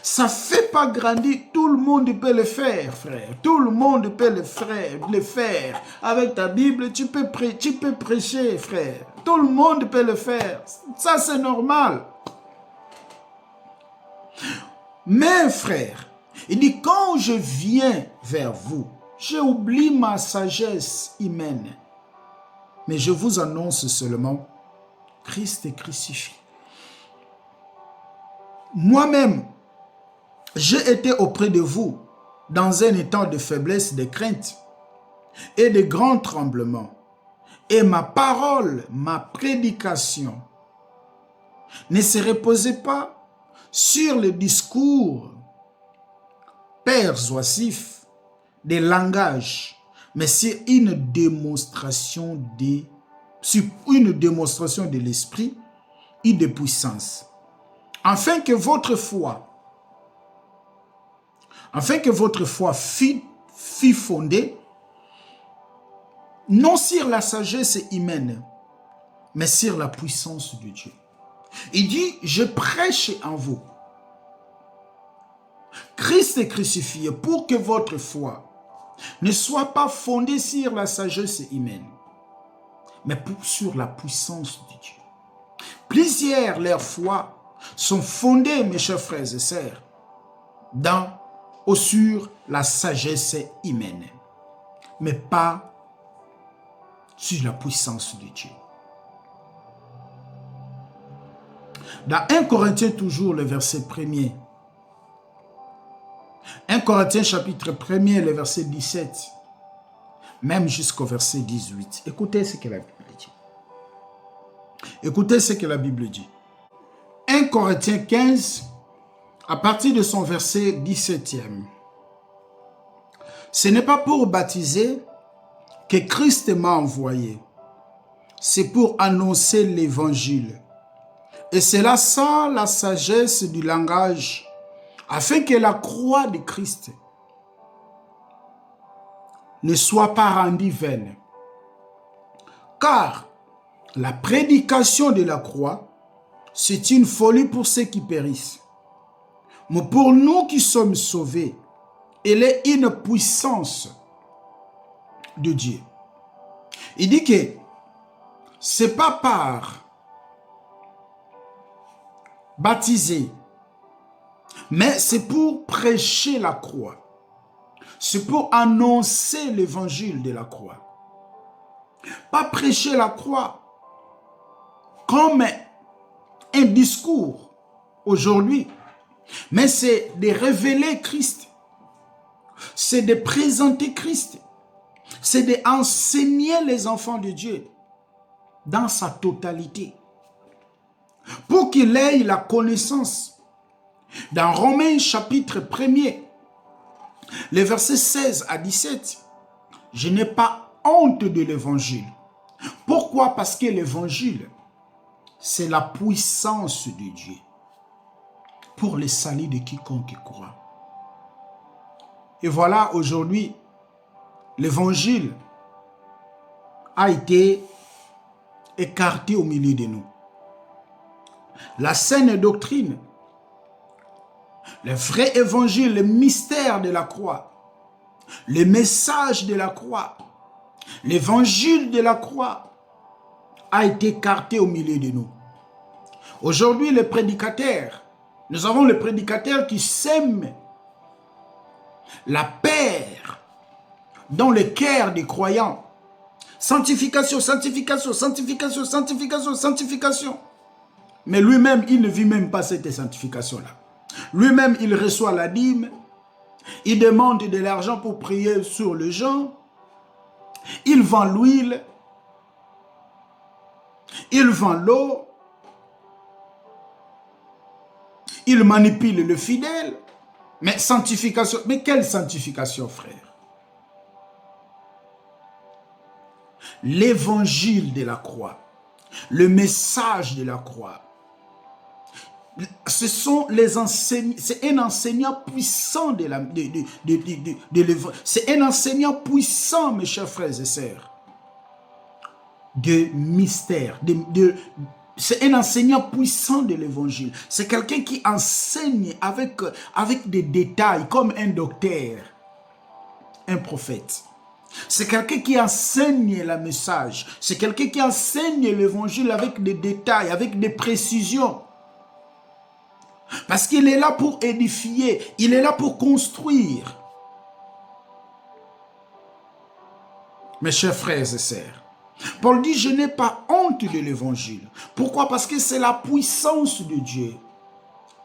Ça fait pas grandir. Tout le monde peut le faire, frère. Tout le monde peut le faire. Avec ta Bible, tu peux prêcher, frère. Tout le monde peut le faire. Ça, c'est normal. Mais, frère, il dit, quand je viens vers vous, j'oublie ma sagesse humaine. Mais je vous annonce seulement Christ est crucifié. Moi-même, j'ai été auprès de vous dans un état de faiblesse, de crainte et de grands tremblements. Et ma parole, ma prédication ne se reposait pas sur le discours persuasif des langages, mais c'est une démonstration de l'esprit et de puissance, afin que votre foi fût fondée non sur la sagesse humaine, mais sur la puissance de Dieu. Il dit, je prêche en vous Christ est crucifié pour que votre foi ne soit pas fondée sur la sagesse humaine, mais sur la puissance de Dieu. Plusieurs, leur foi, sont fondées, mes chers frères et sœurs, sur la sagesse humaine, mais pas sur la puissance de Dieu. Dans 1 Corinthiens, toujours le verset 1er, 1 Corinthiens chapitre 1er, le verset 17, même jusqu'au verset 18. Écoutez ce que la Bible dit. Écoutez ce que la Bible dit. 1 Corinthiens 15, à partir de son verset 17e. Ce n'est pas pour baptiser que Christ m'a envoyé. C'est pour annoncer l'évangile. Et cela sans la sagesse du langage, afin que la croix de Christ ne soit pas rendue vaine. Car la prédication de la croix, c'est une folie pour ceux qui périssent. Mais pour nous qui sommes sauvés, elle est une puissance de Dieu. Il dit que c'est pas par baptiser, mais c'est pour prêcher la croix. C'est pour annoncer l'évangile de la croix. Pas prêcher la croix comme un discours aujourd'hui, mais c'est de révéler Christ. C'est de présenter Christ. C'est d'enseigner les enfants de Dieu dans sa totalité, pour qu'il ait la connaissance. Dans Romains chapitre 1er, les versets 16 à 17, je n'ai pas honte de l'évangile. Pourquoi? Parce que l'évangile, c'est la puissance de Dieu pour le salut de quiconque croit. Et voilà, aujourd'hui, l'évangile a été écarté au milieu de nous. La saine doctrine, le vrai évangile, le mystère de la croix, le message de la croix, l'évangile de la croix a été écarté au milieu de nous. Aujourd'hui, les prédicateurs, nous avons les prédicateurs qui sèment la peur dans le cœur des croyants. Sanctification, sanctification, sanctification, sanctification, sanctification. Mais lui-même, il ne vit même pas cette sanctification-là. Lui-même, il reçoit la dîme. Il demande de l'argent pour prier sur les gens. Il vend l'huile. Il vend l'eau. Il manipule le fidèle. Mais sanctification, mais quelle sanctification, frère? L'évangile de la croix, le message de la croix, ce sont les enseignants, c'est un enseignant puissant de l'évangile. C'est un enseignant puissant, mes chers frères et sœurs, de mystère, c'est un enseignant puissant de l'évangile. C'est quelqu'un qui enseigne avec des détails, comme un docteur, un prophète. C'est quelqu'un qui enseigne le message. C'est quelqu'un qui enseigne l'évangile avec des détails, avec des précisions. Parce qu'il est là pour édifier, il est là pour construire. Mes chers frères et sœurs, Paul dit, je n'ai pas honte de l'évangile. Pourquoi? Parce que c'est la puissance de Dieu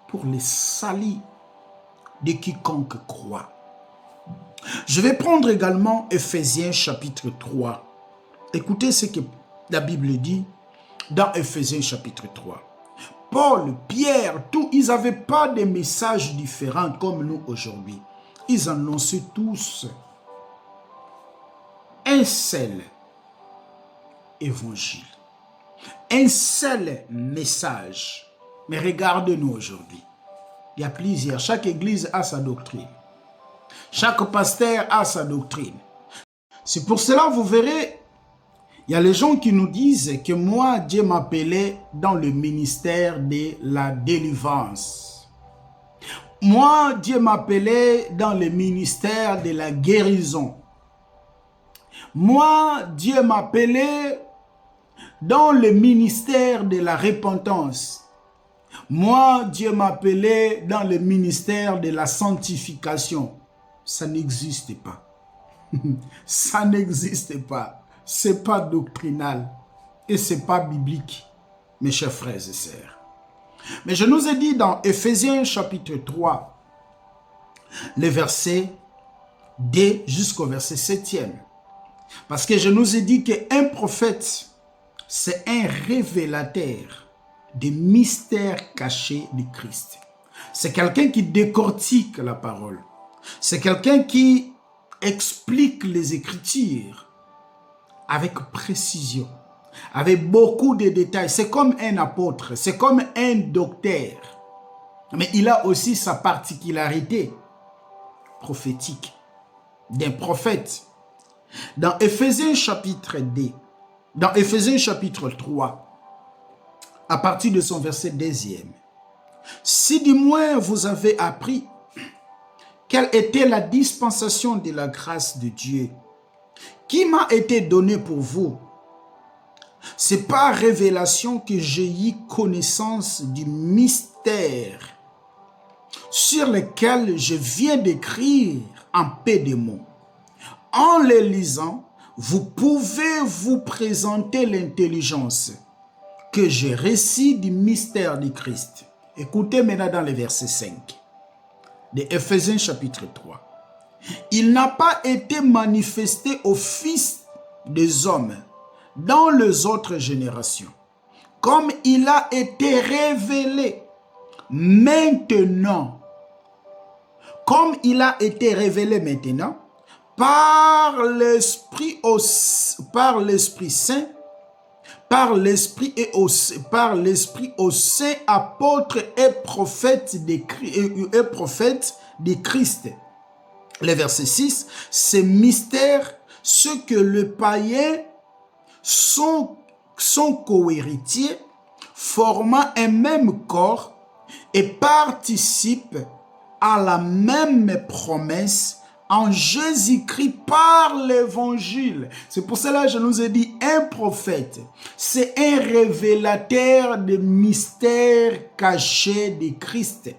pour le salut de quiconque croit. Je vais prendre également Ephésiens chapitre 3. Écoutez ce que la Bible dit dans Ephésiens chapitre 3. Paul, Pierre, tous, ils n'avaient pas des messages différents comme nous aujourd'hui. Ils annonçaient tous un seul évangile, un seul message. Mais regardez-nous aujourd'hui. Il y a plusieurs. Chaque église a sa doctrine. Chaque pasteur a sa doctrine. C'est pour cela, vous verrez, il y a les gens qui nous disent que moi, Dieu m'appelait dans le ministère de la délivrance. Moi, Dieu m'appelait dans le ministère de la guérison. Moi, Dieu m'appelait dans le ministère de la repentance. Moi, Dieu m'appelait dans le ministère de la sanctification. Ça n'existe pas. Ça n'existe pas. C'est pas doctrinal et c'est pas biblique, mes chers frères et sœurs. Mais je nous ai dit dans Éphésiens chapitre 3, le verset 2 jusqu'au verset 7e. Parce que je nous ai dit qu'un prophète, c'est un révélateur des mystères cachés du Christ. C'est quelqu'un qui décortique la parole. C'est quelqu'un qui explique les Écritures avec précision, avec beaucoup de détails. C'est comme un apôtre, c'est comme un docteur. Mais il a aussi sa particularité prophétique d'un prophète. Dans Éphésiens chapitre 2, dans Éphésiens chapitre 3, à partir de son verset 2e, si du moins vous avez appris quelle était la dispensation de la grâce de Dieu qui m'a été donnée pour vous, c'est par révélation que j'ai eu connaissance du mystère sur lequel je viens d'écrire en peu de mots. En les lisant, vous pouvez vous présenter l'intelligence que j'ai reçue du mystère du Christ. Écoutez maintenant dans le verset 5 de Éphésiens chapitre 3. Il n'a pas été manifesté aux fils des hommes dans les autres générations, comme il a été révélé maintenant. Comme il a été révélé maintenant par l'Esprit Saint, par l'Esprit aux saints apôtres et prophètes de Christ. Le verset 6, ces mystères, ceux que les païens sont cohéritiers, formant un même corps et participent à la même promesse en Jésus-Christ par l'évangile. C'est pour cela que je nous ai dit, un prophète, c'est un révélateur des mystères cachés de Christ.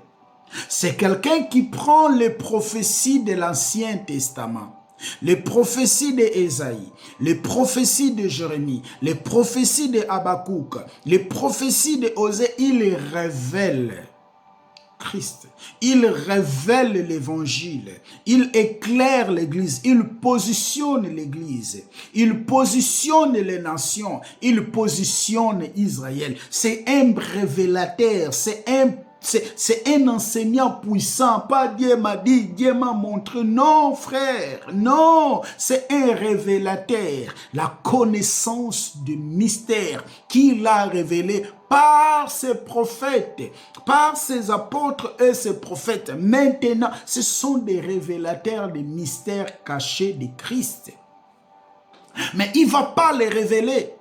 C'est quelqu'un qui prend les prophéties de l'Ancien Testament, les prophéties d'Ésaïe, les prophéties de Jérémie, les prophéties de Habakkuk, les prophéties de Osée, il les révèle. Christ. Il révèle l'évangile, il éclaire l'église, il positionne l'église, il positionne les nations, il positionne Israël. C'est un révélateur, c'est un enseignant puissant. Pas Dieu m'a dit, Dieu m'a montré. Non, frère, non. C'est un révélateur. La connaissance du mystère qu'il a révélé par ses prophètes, par ses apôtres et ses prophètes. Maintenant, ce sont des révélateurs des mystères cachés de Christ. Mais il ne va pas les révéler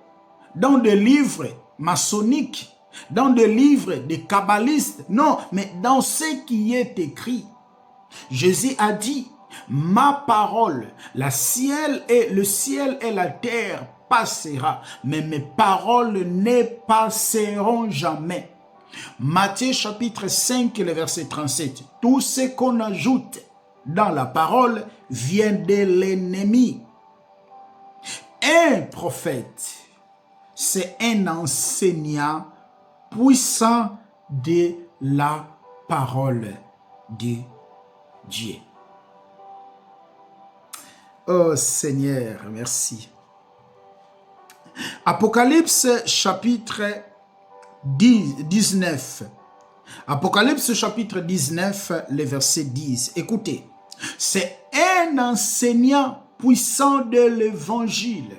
dans des livres maçonniques, dans des livres de kabbalistes, non, mais dans ce qui est écrit. Jésus a dit, ma parole, le ciel et la terre passera, mais mes paroles ne passeront jamais. Matthieu chapitre 5, le verset 37. Tout ce qu'on ajoute dans la parole vient de l'ennemi. Un prophète, c'est un enseignant puissant de la parole de Dieu. Oh Seigneur, merci. Apocalypse chapitre 19. Apocalypse chapitre 19, le verset 10. Écoutez, c'est un enseignant puissant de l'évangile.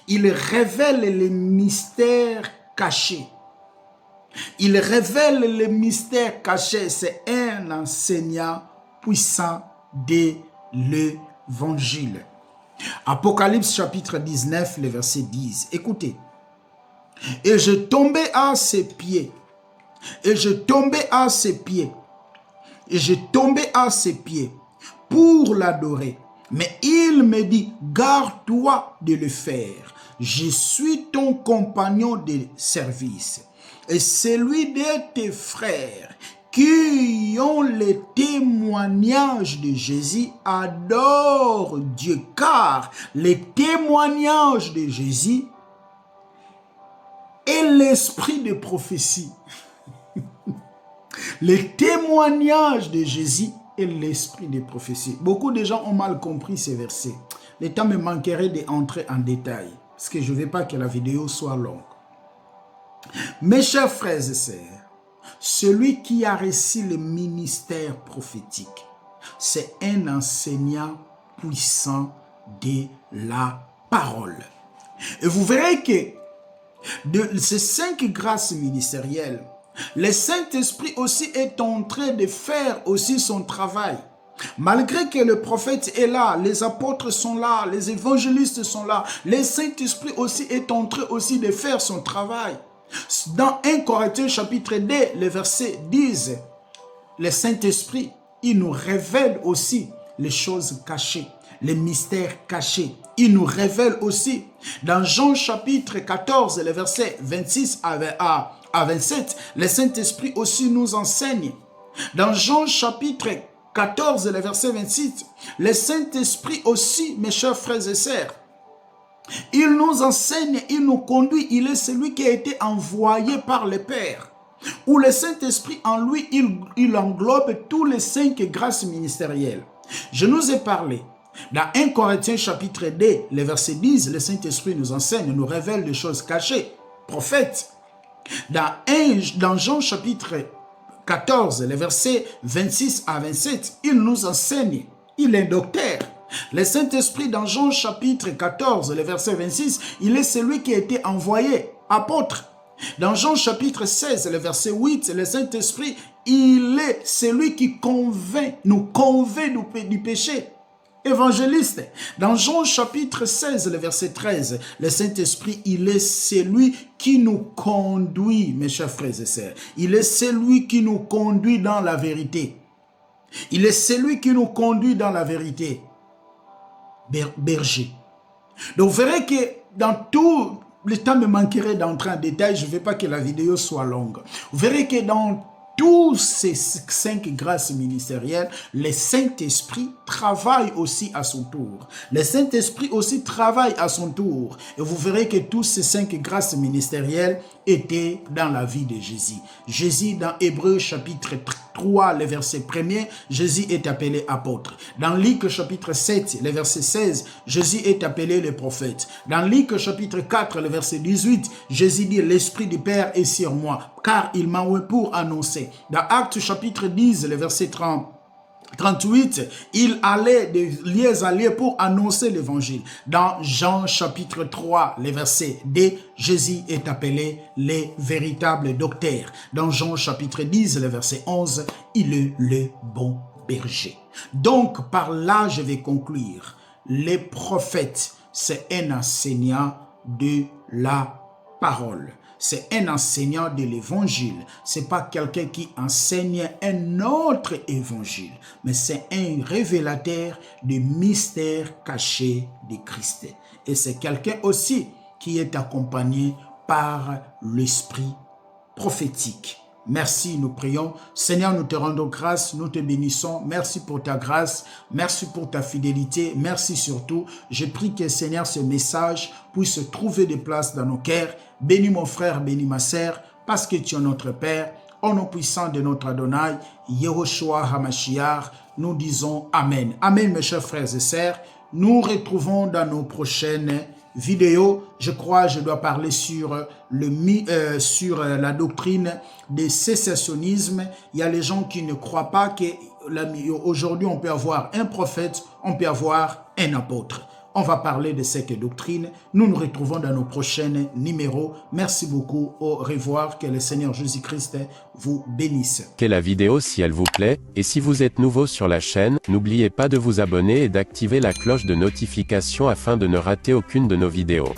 Il révèle les mystères cachés. Il révèle les mystères cachés. C'est un enseignant puissant de l'évangile. Apocalypse chapitre 19, le verset 10. Écoutez. Et je tombais à ses pieds. Et je tombais à ses pieds. Et je tombais à ses pieds pour l'adorer. Mais il me dit, garde-toi de le faire. Je suis ton compagnon de service et celui de tes frères qui ont le témoignage de Jésus adorent Dieu, car le témoignage de Jésus est l'esprit de prophétie. Le témoignage de Jésus est l'esprit de prophétie. Beaucoup de gens ont mal compris ces versets. Le temps me manquerait d'entrer en détail, parce que je ne veux pas que la vidéo soit longue. Mes chers frères et sœurs, celui qui a reçu le ministère prophétique, c'est un enseignant puissant de la parole. Et vous verrez que de ces 5 grâces ministérielles, le Saint-Esprit aussi est en train de faire aussi son travail. Malgré que le prophète est là, les apôtres sont là, les évangélistes sont là, le Saint-Esprit aussi est en train aussi de faire son travail. Dans 1 Corinthiens chapitre 2, le verset 10, le Saint-Esprit, il nous révèle aussi les choses cachées, les mystères cachés. Il nous révèle aussi. Dans Jean chapitre 14, le verset 26 à 27, le Saint-Esprit aussi nous enseigne. Dans Jean chapitre 14, le verset 26, le Saint-Esprit aussi, mes chers frères et sœurs, il nous enseigne, il nous conduit, il est celui qui a été envoyé par le Père. Où le Saint-Esprit en lui, il englobe tous les 5 grâces ministérielles. Je nous ai parlé. Dans 1 Corinthiens chapitre 2, le verset 10, le Saint-Esprit nous enseigne, nous révèle des choses cachées, prophètes. Dans Jean chapitre 14, le verset 26 à 27, il nous enseigne, il est docteur. Le Saint-Esprit dans Jean chapitre 14, le verset 26, il est celui qui a été envoyé, apôtre. Dans Jean chapitre 16, le verset 8, le Saint-Esprit, il est celui qui nous convainc du péché. Évangéliste. Dans Jean chapitre 16, le verset 13, le Saint-Esprit, il est celui qui nous conduit, mes chers frères et sœurs. Il est celui qui nous conduit dans la vérité. Il est celui qui nous conduit dans la vérité. Berger. Donc, vous verrez que dans tout le temps me manquerait d'entrer en détail, je ne veux pas que la vidéo soit longue. Vous verrez que dans tous ces 5 grâces ministérielles, le Saint-Esprit travaille aussi à son tour. Le Saint-Esprit aussi travaille à son tour. Et vous verrez que tous ces 5 grâces ministérielles étaient dans la vie de Jésus. Jésus, dans Hébreux chapitre 3, le verset 1er, Jésus est appelé apôtre. Dans Luc chapitre 7, le verset 16, Jésus est appelé le prophète. Dans Luc chapitre 4, le verset 18, Jésus dit, l'Esprit du Père est sur moi, car il m'a envoyé pour annoncer. Dans Actes chapitre 10, le verset 38, il allait de lieu à lieu pour annoncer l'évangile. Dans Jean chapitre 3, le verset 2, Jésus est appelé le véritable docteur. Dans Jean chapitre 10, le verset 11, il est le bon berger. Donc, par là, je vais conclure. Les prophètes, c'est un enseignant de la parole. C'est un enseignant de l'évangile. C'est pas quelqu'un qui enseigne un autre évangile, mais c'est un révélateur des mystères cachés de Christ. Et c'est quelqu'un aussi qui est accompagné par l'esprit prophétique. Merci, nous prions. Seigneur, nous te rendons grâce, nous te bénissons. Merci pour ta grâce, merci pour ta fidélité, merci surtout. Je prie que, Seigneur, ce message puisse trouver des places dans nos cœurs. Bénis mon frère, bénis ma sœur, parce que tu es notre Père. Au nom puissant de notre Adonai, Yehoshua HaMashiach, nous disons Amen. Amen, mes chers frères et sœurs. Nous retrouvons dans nos prochaines vidéos. Je crois je dois parler sur la doctrine du sécessionnisme. Il y a les gens qui ne croient pas qu'aujourd'hui on peut avoir un prophète, on peut avoir un apôtre. On va parler de cette doctrine. Nous nous retrouvons dans nos prochains numéros. Merci beaucoup. Au revoir. Que le Seigneur Jésus-Christ vous bénisse. Likez la vidéo si elle vous plaît, et si vous êtes nouveau sur la chaîne, n'oubliez pas de vous abonner et d'activer la cloche de notification afin de ne rater aucune de nos vidéos.